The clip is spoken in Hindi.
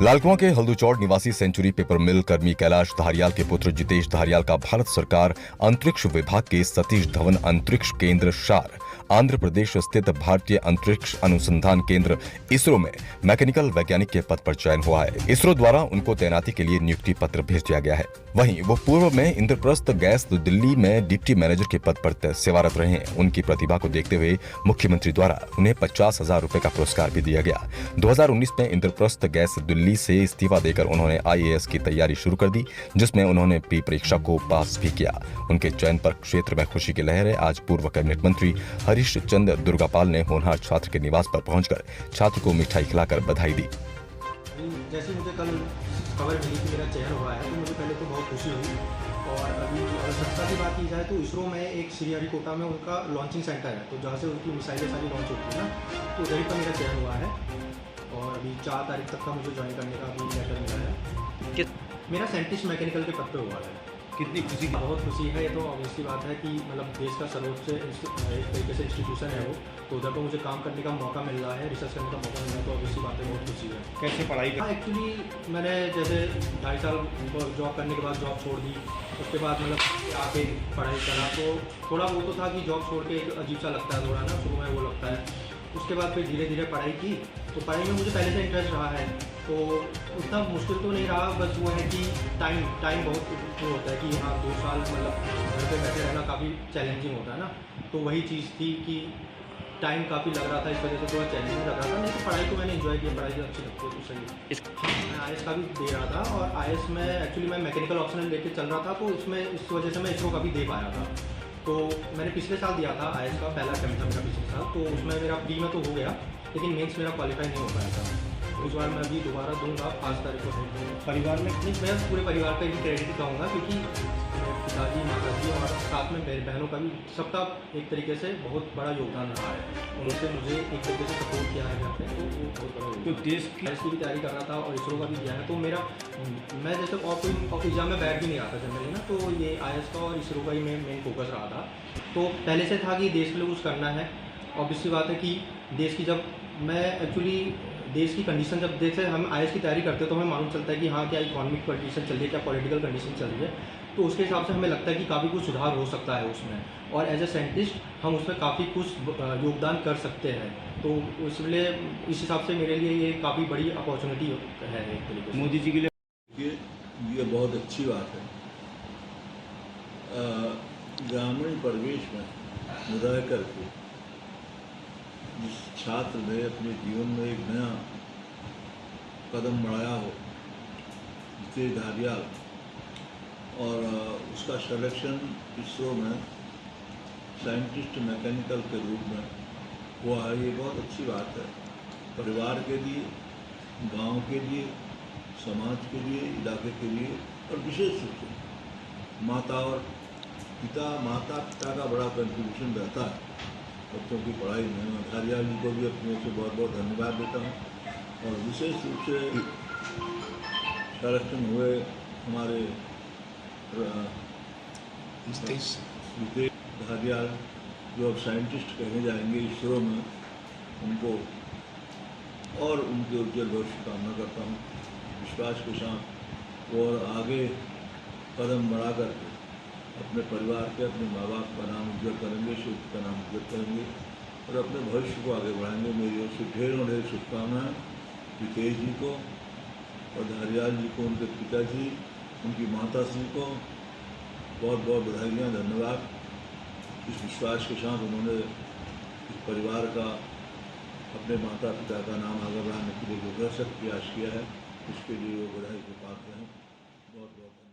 लालकुआं के हल्दूचौड़ निवासी सेंचुरी पेपर मिल कर्मी कैलाश धारियाल के पुत्र जितेश धारियाल का भारत सरकार अंतरिक्ष विभाग के सतीश धवन अंतरिक्ष केंद्र शार आंध्र प्रदेश स्थित भारतीय अंतरिक्ष अनुसंधान केंद्र इसरो में मैकेनिकल वैज्ञानिक के पद पर चयन हुआ है। इसरो द्वारा उनको तैनाती के लिए नियुक्ति पत्र भेज दिया गया है। वहीं वो पूर्व में इंद्रप्रस्थ गैस दिल्ली में डिप्टी मैनेजर के पद पर सेवारत रहे हैं। उनकी प्रतिभा को देखते हुए मुख्यमंत्री द्वारा उन्हें 50,000 रुपए का पुरस्कार भी दिया गया। 2019 में इंद्रप्रस्थ गैस दिल्ली से इस्तीफा देकर उन्होंने IAS की तैयारी शुरू कर दी, जिसमें उन्होंने प्री परीक्षा को पास भी किया। उनके चयन पर क्षेत्र में खुशी की लहर है। आज पूर्व कैबिनेट मंत्री हरीश चंद्र दुर्गापाल ने होनहार छात्र के निवास पर पहुंचकर छात्र को मिठाई खिलाकर बधाई दी। जैसे मुझे कल खबर मिली कि मेरा चयन हुआ है तो मुझे पहले तो बहुत खुशी हुई। और अभी आवश्यकता की बात की जाए तो इसरो में एक श्रीहरिकोटा में उनका लॉन्चिंग सेंटर है, तो जहाँ से उनकी मिसाइलें सारी लॉन्च होती है ना, तो उधर पर मेरा चयन हुआ है। और अभी 4 तारीख तक का मुझे ज्वाइन करने का भी लेटर मिला है। मेरा साइंटिस्ट मैकेनिकल के पद पे हुआ है। कितनी खुशी, बहुत खुशी है। ये तो ऑब्वियसली बात है कि मतलब देश का सर्वोच्च एक तरीके से इंस्टीट्यूशन है वो, तो उधर पर मुझे काम करने का मौका मिल रहा है, रिसर्च करने का मौका मिल रहा है, तो ऑब्वियसली बात है, बहुत खुशी है। कैसे पढ़ाई कर? एक्चुअली मैंने जैसे 2.5 साल जॉब करने के बाद जॉब छोड़ दी, उसके बाद मतलब आके पढ़ाई करा, तो थोड़ा वो तो था कि जॉब छोड़ के एक अजीब सा लगता है थोड़ा ना, शुरू में वो लगता है। उसके बाद फिर धीरे धीरे पढ़ाई की, तो पढ़ाई में मुझे पहले से इंटरेस्ट रहा है, तो उतना मुश्किल तो नहीं रहा। बस वो है कि टाइम बहुत वो होता है कि हाँ 2 साल मतलब घर पे बैठे रहना काफ़ी चैलेंजिंग होता है ना, तो वही चीज़ थी कि टाइम काफ़ी लग रहा था, इस वजह से थोड़ा चैलेंजिंग लग रहा था। नहीं तो पढ़ाई को मैंने इन्जॉय किया, पढ़ाई अच्छी लगती है तो सही। मैं IAS का भी दे रहा था, और IAS में एक्चुअली मैं मैकेनिकल ऑप्शनल लेके चल रहा था, तो इसमें इस वजह से मैं इसरो का भी दे पाया था। तो मैंने पिछले साल दिया था IAS का, पहला अटेम्प्ट था मेरा पिछले साल, तो उसमें मेरा प्री में तो हो गया, लेकिन मेंस मेरा क्वालिफाई नहीं हो पाया था। तो इस बार मैं अभी दोबारा दूंगा 5 तारीख को। परिवार में नहीं, मैं पूरे परिवार का ही क्रेडिट कहूँगा, क्योंकि पिताजी, माताजी और साथ में बहनों का भी सबका एक तरीके से बहुत बड़ा योगदान रहा है। उनसे मुझे एक तरीके से सपोर्ट किया है घर पे, तो वो बहुत बड़ा तो देश की IAS की भी तैयारी कर रहा था और इसरो का भी दिया है। तो मेरा मैं जैसे और कोई एग्जाम में बैठ भी नहीं रहा था जनरली ना, तो ये IAS का और इसरो का ही मेन फोकस रहा था। तो पहले से था कि देश के लिए कुछ करना है। ऑब्वियसली बात है कि देश की जब मैं एक्चुअली देश की कंडीशन जब जैसे हम IAS की तैयारी करते हैं तो हमें मालूम चलता है कि हाँ क्या इकोनॉमिक कंडीशन चल रही है, क्या पॉलिटिकल कंडीशन चल रही है, तो उसके हिसाब से हमें लगता है कि काफ़ी कुछ सुधार हो सकता है उसमें, और एज ए साइंटिस्ट हम उसमें काफ़ी कुछ योगदान कर सकते हैं। तो इसलिए इस हिसाब से मेरे लिए ये काफ़ी बड़ी अपॉर्चुनिटी है एक तरीके से। मोदी जी के लिए ये बहुत अच्छी बात है। ग्रामीण परिवेश में रह करके जिस छात्र ने अपने जीवन में एक नया कदम बढ़ाया हो, जितेश धारियाल, और उसका सिलेक्शन इसरो में साइंटिस्ट मैकेनिकल के रूप में हुआ है, ये बहुत अच्छी बात है। परिवार के लिए, गांव के लिए, समाज के लिए, इलाके के लिए, और विशेष रूप से माता पिता का बड़ा कंट्रीब्यूशन रहता है बच्चों की पढ़ाई में। धारियाल जी को भी अपने से बहुत बहुत धन्यवाद देता हूँ। और विशेष रूप से सिलेक्शन हुए हमारे जितेश धारियाल, जो अब साइंटिस्ट कहने जाएंगे इसरो में, उनको और उनके उज्जवल भविष्य की कामना करता हूँ। विश्वास के साथ और आगे कदम बढ़ा करके अपने परिवार के, अपने माँ बाप का नाम उज्जवल करेंगे, क्षेत्र का नाम उज्जवल करेंगे और अपने भविष्य को आगे बढ़ाएंगे। मेरी ओर से ढेर शुभकामनाएं जितेश जी को और धारियाल जी को, उनके पिताजी, उनकी माता श्री को बहुत बहुत बधाइयाँ, धन्यवाद। इस विश्वास के साथ उन्होंने इस परिवार का, अपने माता पिता का नाम आगे बढ़ाने के लिए जो कर प्रयास किया है, उसके लिए वो बधाई के पात्र हैं। बहुत बहुत धन्यवाद।